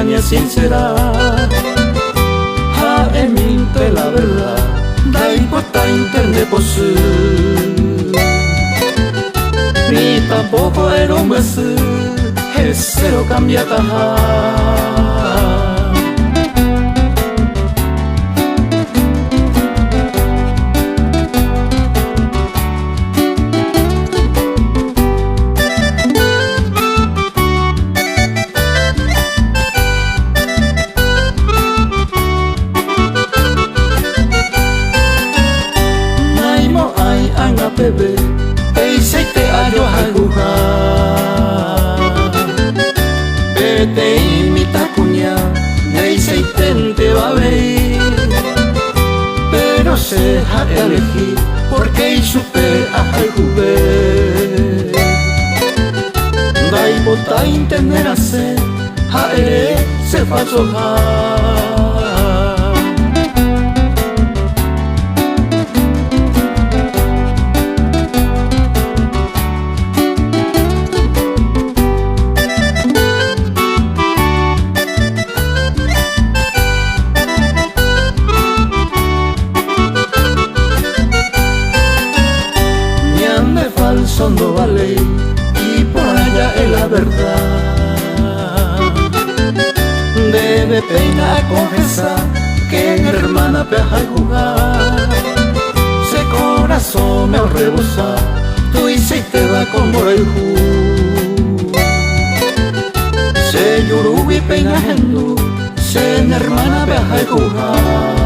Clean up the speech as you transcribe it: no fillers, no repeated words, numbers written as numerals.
caña sincera. Ja eminte la verdad, da importa internet posu. Ni tampoco era un beso, ese lo cambia taja. Bebe, ei sei te ayo haguha. Bete imita cuña, ei sei te va a ver. Pero se ha elegir, porque y supe a haguhe. Dai bota entender a ser, ha ere se fa soha. Falso no vale y por allá es la verdad. Debe pena confesar que mi hermana peja y jugar. Se corazón me rebosa, tú hiciste va como el ju. Se yurubi peña hendu, se mi hermana peja y jugar.